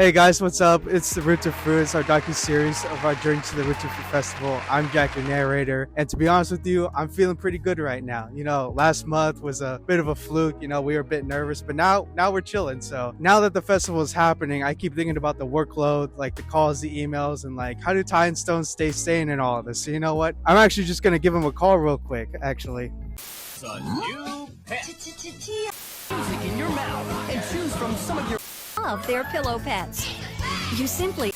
Hey guys, what's up? It's the Root to Fruit. It's our docu-series of our journey to the Root to Fruit Festival. I'm Jack, your narrator. And to be honest with you, I'm feeling pretty good right now. You know, last month was a bit of a fluke. You know, we were a bit nervous, but now we're chilling. So now that the festival is happening, I keep thinking about the workload, like the calls, the emails, and like how do Ty and Stone stay sane in all of this? So you know what? I'm actually just going to give them a call real quick, actually. A new pet. Music in your mouth and choose from some of your of their pillow pets. You simply...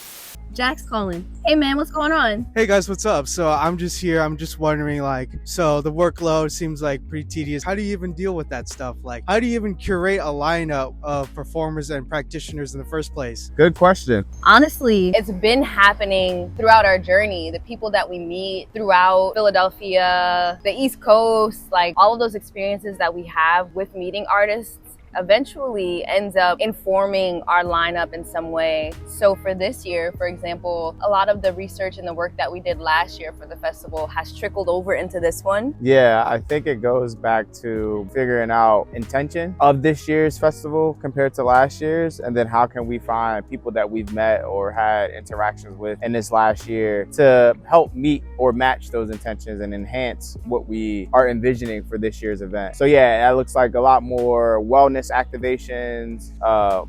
Jack's calling. Hey man, what's going on? Hey guys, what's up? So I'm just here. I'm just wondering, like, so the workload seems like pretty tedious. How do you even deal with that stuff? Like, how do you even curate a lineup of performers and practitioners in the first place? Good question. Honestly, it's been happening throughout our journey. The people that we meet throughout Philadelphia, the East Coast, like all of those experiences that we have with meeting artists eventually ends up informing our lineup in some way. So for this year, for example, a lot of the research and the work that we did last year for the festival has trickled over into this one. Yeah, I think it goes back to figuring out intention of this year's festival compared to last year's, and then how can we find people that we've met or had interactions with in this last year to help meet or match those intentions and enhance what we are envisioning for this year's event. So yeah, that looks like a lot more wellness activations,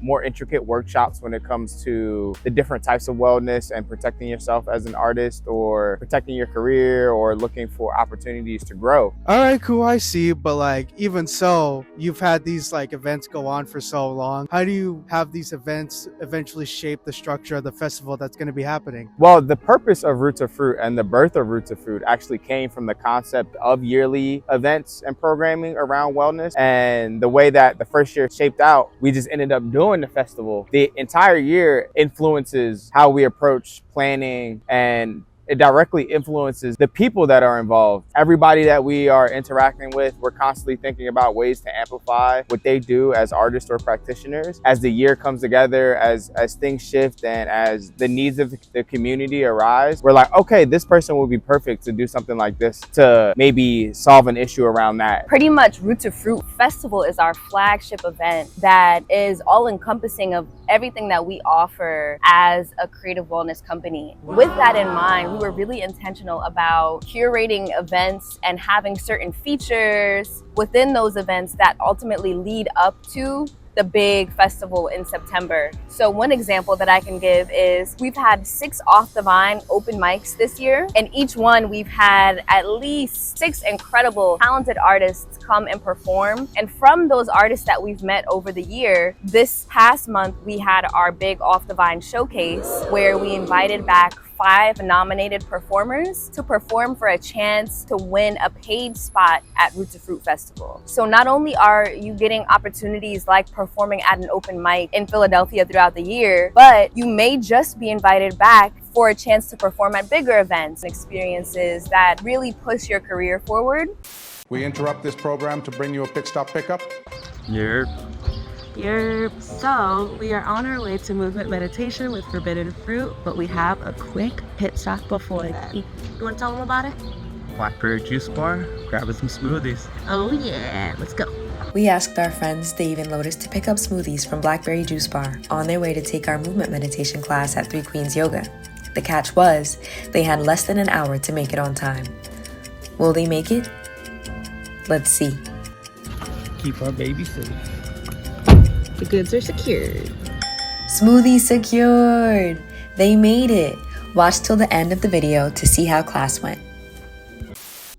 more intricate workshops when it comes to the different types of wellness and protecting yourself as an artist or protecting your career or looking for opportunities to grow. All right, cool, I see. But like, even so, you've had these like events go on for so long. How do you have these events eventually shape the structure of the festival that's going to be happening? Well, the purpose of Root to Fruit and the birth of Root to Fruit actually came from the concept of yearly events and programming around wellness, and the way that the first year shaped out, we just ended up doing the festival. The entire year influences how we approach planning, and it directly influences the people that are involved. Everybody that we are interacting with, we're constantly thinking about ways to amplify what they do as artists or practitioners. As the year comes together, as things shift and as the needs of the community arise, we're like, okay, this person will be perfect to do something like this to maybe solve an issue around that. Pretty much Root to Fruit Festival is our flagship event that is all encompassing of everything that we offer as a creative wellness company. Wow. With that in mind, we were really intentional about curating events and having certain features within those events that ultimately lead up to the big festival in September. So one example that I can give is we've had 6 Off the Vine open mics this year, and each one we've had at least 6 incredible talented artists come and perform. And from those artists that we've met over the year, this past month we had our big Off the Vine showcase where we invited back 5 nominated performers to perform for a chance to win a paid spot at Root to Fruit Festival. So not only are you getting opportunities like performing at an open mic in Philadelphia throughout the year, but you may just be invited back for a chance to perform at bigger events and experiences that really push your career forward. We interrupt this program to bring you a pit stop pickup. Yerp. So we are on our way to movement meditation with forbidden fruit, but we have a quick pit stop before that. You want to tell them about it? Blackberry juice bar, grabbing some smoothies. Oh yeah, let's go. We asked our friends Dave and Lotus to pick up smoothies from Blackberry Juice Bar on their way to take our movement meditation class at 3 Queens Yoga. The catch was, they had less than an hour to make it on time. Will they make it? Let's see. Keep our baby safe. The goods are secured. Smoothie secured! They made it! Watch till the end of the video to see how class went.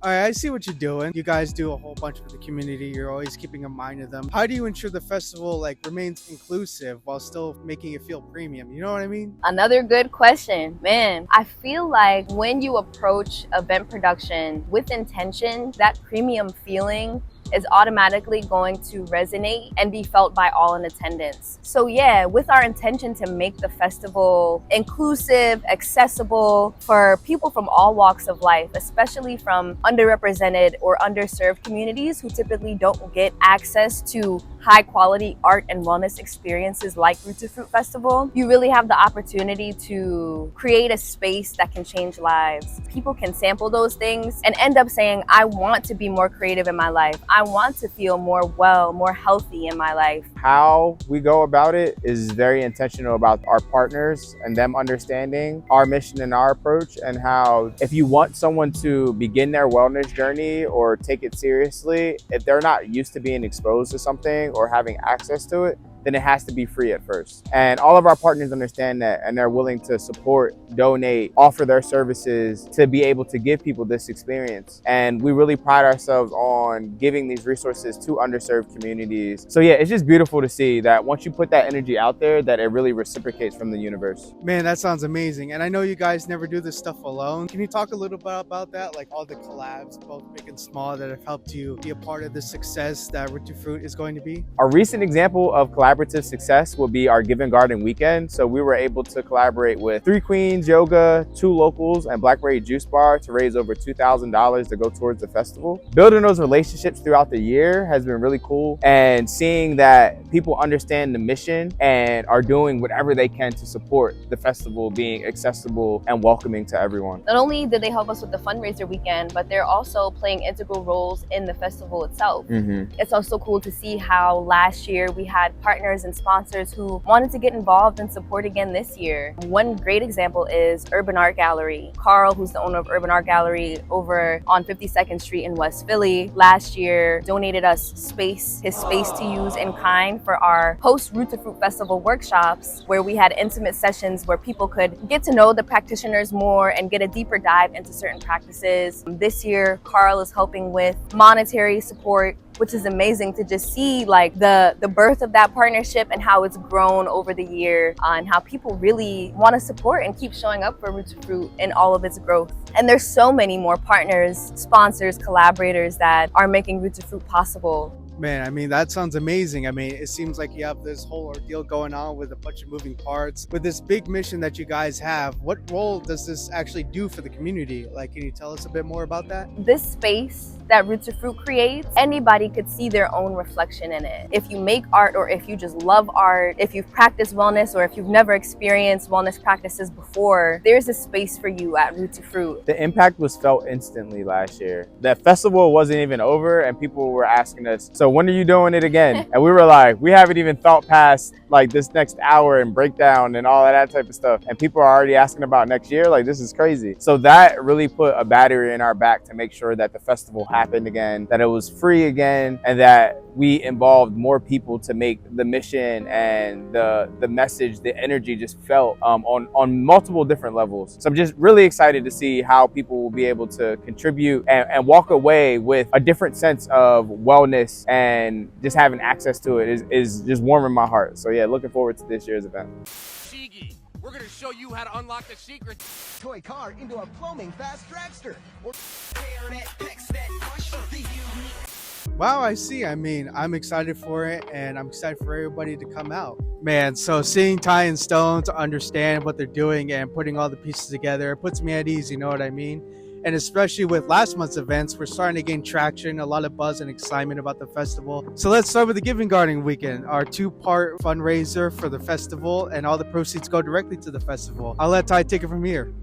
All right, I see what you're doing. You guys do a whole bunch for the community. You're always keeping in mind of them. How do you ensure the festival like remains inclusive while still making it feel premium? You know what I mean? Another good question. Man, I feel like when you approach event production with intention, that premium feeling is automatically going to resonate and be felt by all in attendance. So yeah, with our intention to make the festival inclusive, accessible for people from all walks of life, especially from underrepresented or underserved communities who typically don't get access to high quality art and wellness experiences like Fruit to Fruit Festival, you really have the opportunity to create a space that can change lives. People can sample those things and end up saying, I want to be more creative in my life. I want to feel more well, more healthy in my life. How we go about it is very intentional about our partners and them understanding our mission and our approach, and how if you want someone to begin their wellness journey or take it seriously, if they're not used to being exposed to something or having access to it, then it has to be free at first. And all of our partners understand that, and they're willing to support, donate, offer their services to be able to give people this experience. And we really pride ourselves on giving these resources to underserved communities. So yeah, it's just beautiful to see that once you put that energy out there, that it really reciprocates from the universe. Man, that sounds amazing. And I know you guys never do this stuff alone. Can you talk a little bit about that? Like all the collabs, both big and small, that have helped you be a part of the success that Root to Fruit is going to be? A recent example of collaborative success will be our Given Garden weekend. So we were able to collaborate with 3 Queens Yoga, 2 Locals, and Blackberry Juice Bar to raise over $2,000 to go towards the festival. Building those relationships throughout the year has been really cool, and seeing that people understand the mission and are doing whatever they can to support the festival being accessible and welcoming to everyone. Not only did they help us with the fundraiser weekend, but they're also playing integral roles in the festival itself. It's also cool to see how last year we had partners and sponsors who wanted to get involved and support again this year. One great example is Urban Art Gallery. Carl, who's the owner of Urban Art Gallery over on 52nd Street in West Philly, last year donated us his space to use in kind for our post Root to Fruit Festival workshops, where we had intimate sessions where people could get to know the practitioners more and get a deeper dive into certain practices. This year, Carl is helping with monetary support, which is amazing to just see like the birth of that partnership and how it's grown over the year, and how people really want to support and keep showing up for Root to Fruit in all of its growth. And there's so many more partners, sponsors, collaborators that are making Root to Fruit possible. Man, I mean, that sounds amazing. I mean, it seems like you have this whole ordeal going on with a bunch of moving parts. With this big mission that you guys have, what role does this actually do for the community? Like, can you tell us a bit more about that? This space that Root to Fruit creates, anybody could see their own reflection in it. If you make art, or if you just love art, if you've practiced wellness, or if you've never experienced wellness practices before, there's a space for you at Root to Fruit. The impact was felt instantly last year. The festival wasn't even over and people were asking us, so when are you doing it again? And we were like, we haven't even thought past like this next hour and breakdown and all of that type of stuff. And people are already asking about next year. Like, this is crazy. So that really put a battery in our back to make sure that the festival happened again, that it was free again, and that we involved more people to make the mission and the message, the energy just felt on multiple different levels. So I'm just really excited to see how people will be able to contribute and walk away with a different sense of wellness, and just having access to it is just warming my heart. So yeah, looking forward to this year's event. Shigi, we're gonna show you how to unlock the secret toy car into a foaming fast dragster. Wow, I see. I mean, I'm excited for it, and I'm excited for everybody to come out. Man, so seeing Ty and Stone to understand what they're doing and putting all the pieces together, it puts me at ease, you know what I mean? And especially with last month's events, we're starting to gain traction, a lot of buzz and excitement about the festival. So let's start with the Giving Garden weekend, our 2-part fundraiser for the festival, and all the proceeds go directly to the festival. I'll let Ty take it from here.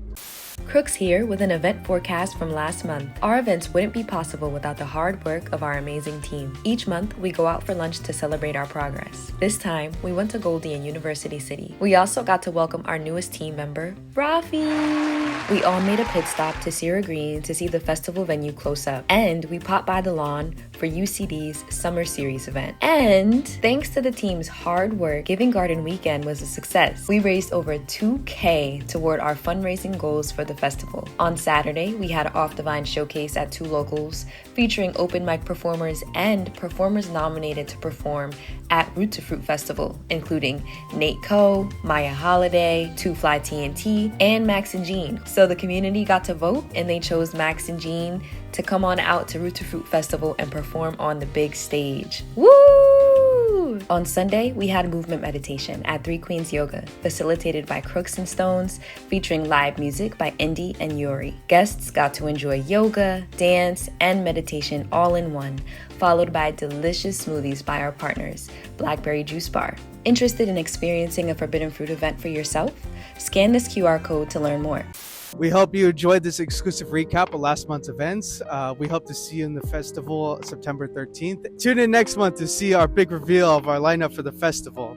Crux here with an event forecast from last month. Our events wouldn't be possible without the hard work of our amazing team. Each month, we go out for lunch to celebrate our progress. This time, we went to Goldie in University City. We also got to welcome our newest team member, Rafi. We all made a pit stop to Sierra Green to see the festival venue close up. And we popped by the lawn for UCD's Summer Series event. And thanks to the team's hard work, Giving Garden weekend was a success. We raised over $2,000 toward our fundraising goals for the festival. On Saturday, we had an Off the Vine showcase at 2 Locals, featuring open mic performers and performers nominated to perform at Root to Fruit Festival, including Nate Coe, Maya Holiday, 2 Fly TNT, and Max and Jean. So the community got to vote, and they chose Max and Jean to come on out to Root to Fruit Festival and perform on the big stage. Woo! On Sunday, we had movement meditation at Three Queens Yoga, facilitated by Crux and Stonez, featuring live music by Indy and Yuri. Guests got to enjoy yoga, dance, and meditation all in one, followed by delicious smoothies by our partners, Blackberry Juice Bar. Interested in experiencing a Forbidden Fruit event for yourself? Scan this QR code to learn more. We hope you enjoyed this exclusive recap of last month's events. We hope to see you in the festival September 13th. Tune in next month to see our big reveal of our lineup for the festival.